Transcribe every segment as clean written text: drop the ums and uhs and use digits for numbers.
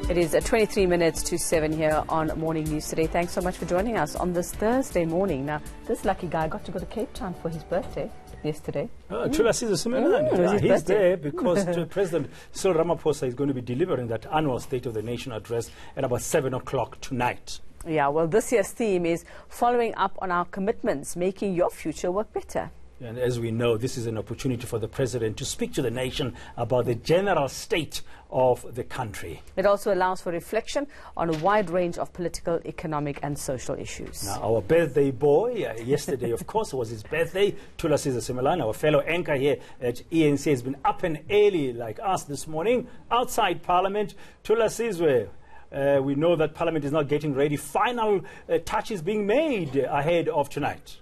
It is 23 minutes to 7 here on Morning News Today. Thanks so much for joining us on this Thursday morning. Now, this lucky guy got to go to Cape Town for his birthday yesterday. He's there because President Cyril Ramaphosa is going to be delivering that annual State of the Nation address at about 7 o'clock tonight. Yeah, well, this year's theme is following up on our commitments, making your future work better. And as we know, this is an opportunity for the President to speak to the nation about the general state of the country. It also allows for reflection on a wide range of political, economic and social issues. Now, our birthday boy, yesterday, of course, was his birthday. Thulasizwe Simelane, our fellow anchor here at ENC, has been up and early like us this morning outside Parliament. Thulasizwe, we know that Parliament is now getting ready. Final touches being made ahead of tonight.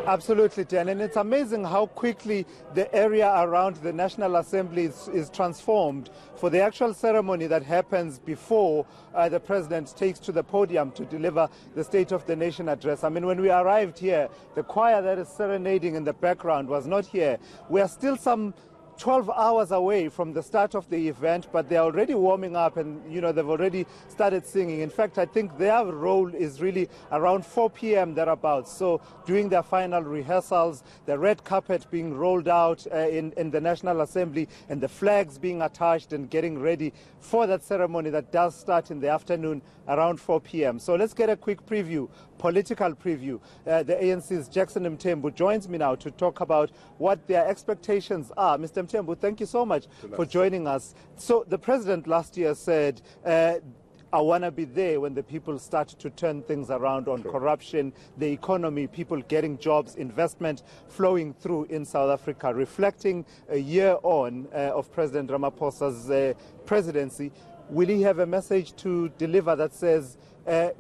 Absolutely, Dan. And it's amazing how quickly the area around the National Assembly is transformed for the actual ceremony that happens before the President takes to the podium to deliver the State of the Nation address. I mean, when we arrived here, the choir that is serenading in the background was not here. We are still some 12 hours away from the start of the event, but they're already warming up and, you know, they've already started singing. In fact, I think their role is really around 4 p.m. thereabouts. So doing their final rehearsals, the red carpet being rolled out in the National Assembly and the flags being attached and getting ready for that ceremony that does start in the afternoon around 4 p.m. So let's get a quick preview, political preview. The ANC's Jackson Mthembu joins me now to talk about what their expectations are. Mr. Mthembu, thank you so much for joining us. So the President last year said, I want to be there when the people start to turn things around on corruption, the economy, people getting jobs, investment flowing through in South Africa, reflecting a year on of President Ramaphosa's presidency. Will he have a message to deliver that says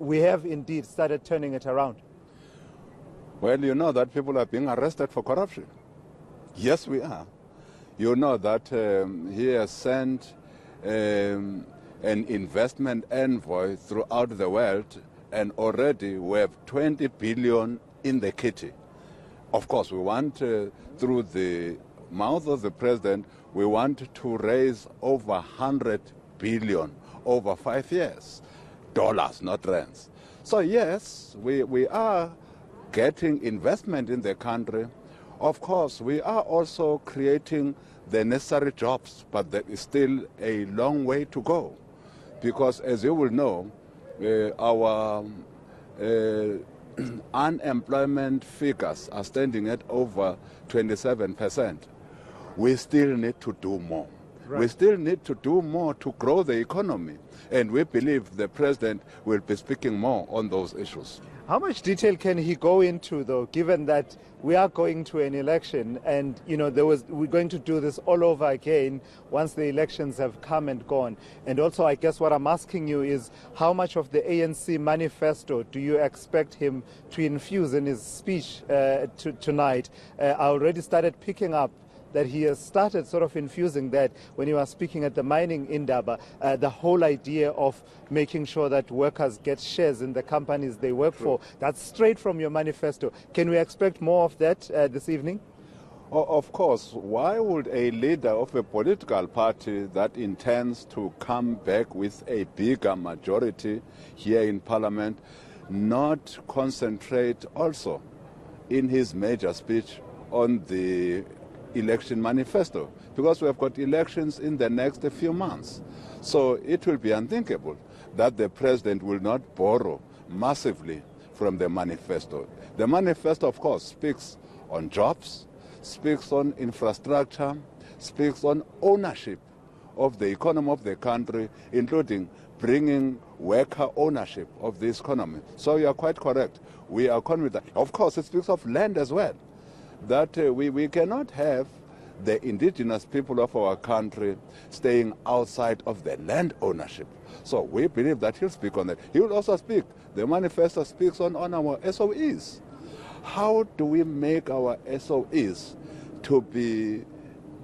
we have indeed started turning it around? Well, you know that people are being arrested for corruption. Yes, we are. You know that he has sent an investment envoy throughout the world, and already we have 20 billion in the kitty. Of course, we want, through the mouth of the President, we want to raise over 100 billion over 5 years. Dollars, not rands. So yes, we are getting investment in the country. Of course, we are also creating the necessary jobs, but there is still a long way to go. Because as you will know, our unemployment figures are standing at over 27%. We still need to do more. Right. We still need to do more to grow the economy. And we believe the President will be speaking more on those issues. How much detail can he go into, though, given that we are going to an election and, you know, we're going to do this all over again once the elections have come and gone? And also, I guess what I'm asking you is how much of the ANC manifesto do you expect him to infuse in his speech tonight? I already started picking up that he has started sort of infusing that when he was speaking at the mining indaba, the whole idea of making sure that workers get shares in the companies they work for. That's straight from your manifesto. Can we expect more of that this evening? Of course. Why would a leader of a political party that intends to come back with a bigger majority here in Parliament not concentrate also in his major speech on the election manifesto, because we have got elections in the next few months. So it will be unthinkable that the President will not borrow massively from the manifesto. The manifesto, of course, speaks on jobs, speaks on infrastructure, speaks on ownership of the economy of the country, including bringing worker ownership of this economy. So you are quite correct. We are confident. Of course, it speaks of land as well, that we cannot have the indigenous people of our country staying outside of the land ownership. So we believe that he'll speak on that. He will also speak. The manifesto speaks on our SOEs. How do we make our SOEs to be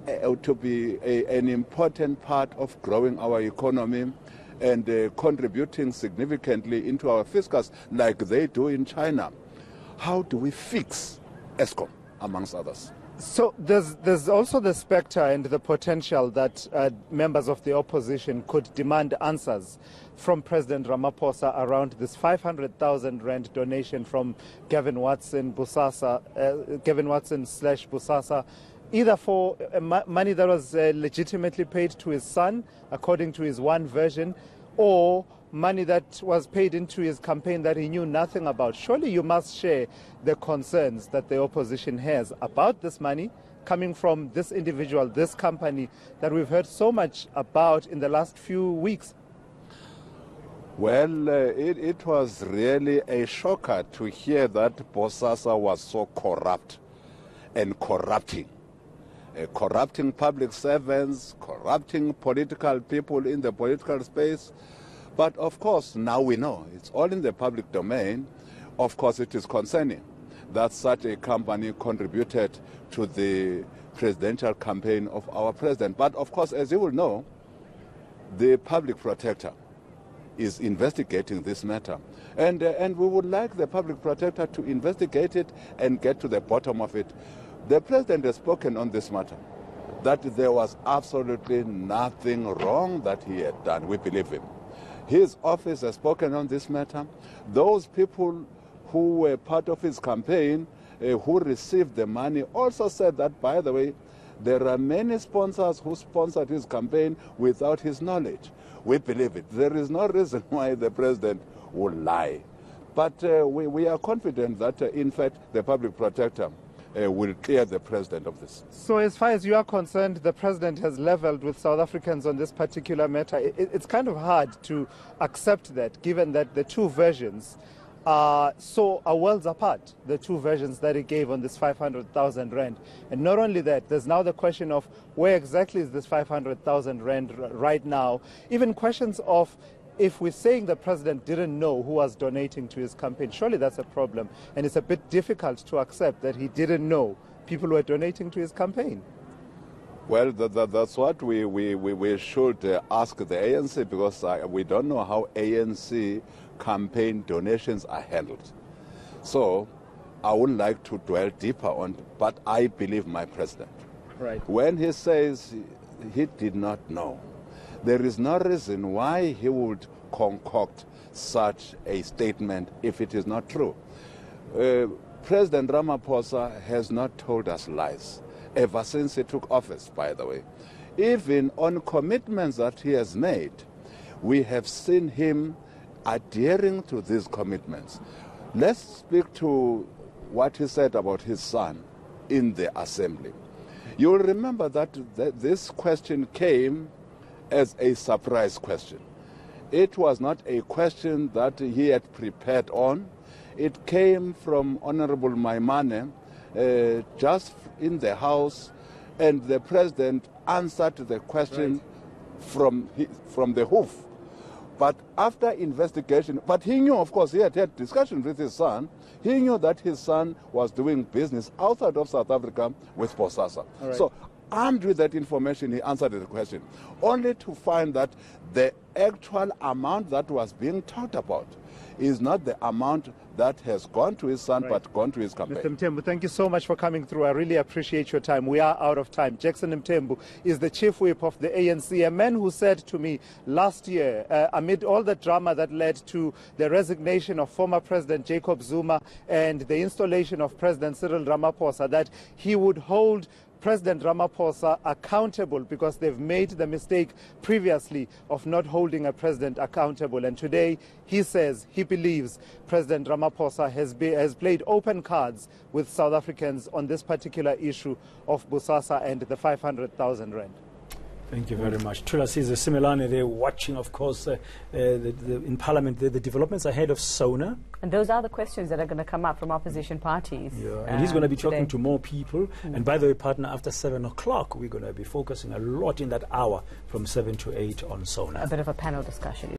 an important part of growing our economy and contributing significantly into our fiscus like they do in China? How do we fix ESCOM, amongst others? So there's also the spectre and the potential that members of the opposition could demand answers from President Ramaphosa around this 500,000 rand donation from Gavin Watson /Busasa, either for money that was legitimately paid to his son, according to his one version, or money that was paid into his campaign that he knew nothing about. Surely you must share the concerns that the opposition has about this money coming from this individual, this company that we've heard so much about in the last few weeks. Well, it was really a shocker to hear that Bosasa was so corrupt and corrupting. Corrupting public servants, corrupting political people in the political space. But of course, now we know, it's all in the public domain. Of course, it is concerning that such a company contributed to the presidential campaign of our president. But of course, as you will know, the public protector is investigating this matter. And we would like the public protector to investigate it and get to the bottom of it. The president has spoken on this matter, that there was absolutely nothing wrong that he had done. We believe him. His office has spoken on this matter. Those people who were part of his campaign, who received the money, also said that, by the way, there are many sponsors who sponsored his campaign without his knowledge. We believe it. There is no reason why the president will lie. But we are confident that, in fact, the public protector will clear the president of this. So as far as you are concerned, the president has leveled with South Africans on this particular matter. It's kind of hard to accept that, given that the two versions are worlds apart, the two versions that he gave on this 500,000 rand. And not only that, there's now the question of where exactly is this 500,000 rand right now. Even questions of, if we're saying the president didn't know who was donating to his campaign, surely that's a problem. And it's a bit difficult to accept that he didn't know people were donating to his campaign. Well, that's what we should ask the ANC, because we don't know how ANC campaign donations are handled. So I would like to dwell deeper on, but I believe my president. Right. When he says he did not know, there is no reason why he would concoct such a statement if it is not true. President Ramaphosa has not told us lies ever since he took office, by the way. Even on commitments that he has made, we have seen him adhering to these commitments. Let's speak to what he said about his son in the assembly. You'll remember that this question came as a surprise question. It was not a question that he had prepared on. It came from Honorable Maimane just in the House, and the president answered the question from the hoof. But after investigation, but he knew, of course, he had discussions with his son. He knew that his son was doing business outside of South Africa with Bosasa. Right. So armed with that information, he answered the question, only to find that the actual amount that was being talked about is not the amount that has gone to his son, but gone to his campaign. Mr. Mthembu, thank you so much for coming through. I really appreciate your time. We are out of time. Jackson Mthembu is the chief whip of the ANC, a man who said to me last year, amid all the drama that led to the resignation of former President Jacob Zuma and the installation of President Cyril Ramaphosa, that he would hold President Ramaphosa accountable because they've made the mistake previously of not holding a president accountable. And today he says he believes President Ramaphosa has played open cards with South Africans on this particular issue of Bosasa and the 500,000 rand. Thank you very much. Thulasizwe Simelane, they're watching, of course, in Parliament, the developments ahead of Sona. And those are the questions that are going to come up from opposition parties. Yeah, and he's going to be talking to more people. And by the way, partner, after 7 o'clock, we're going to be focusing a lot in that hour from 7 to 8 on Sona. A bit of a panel discussion.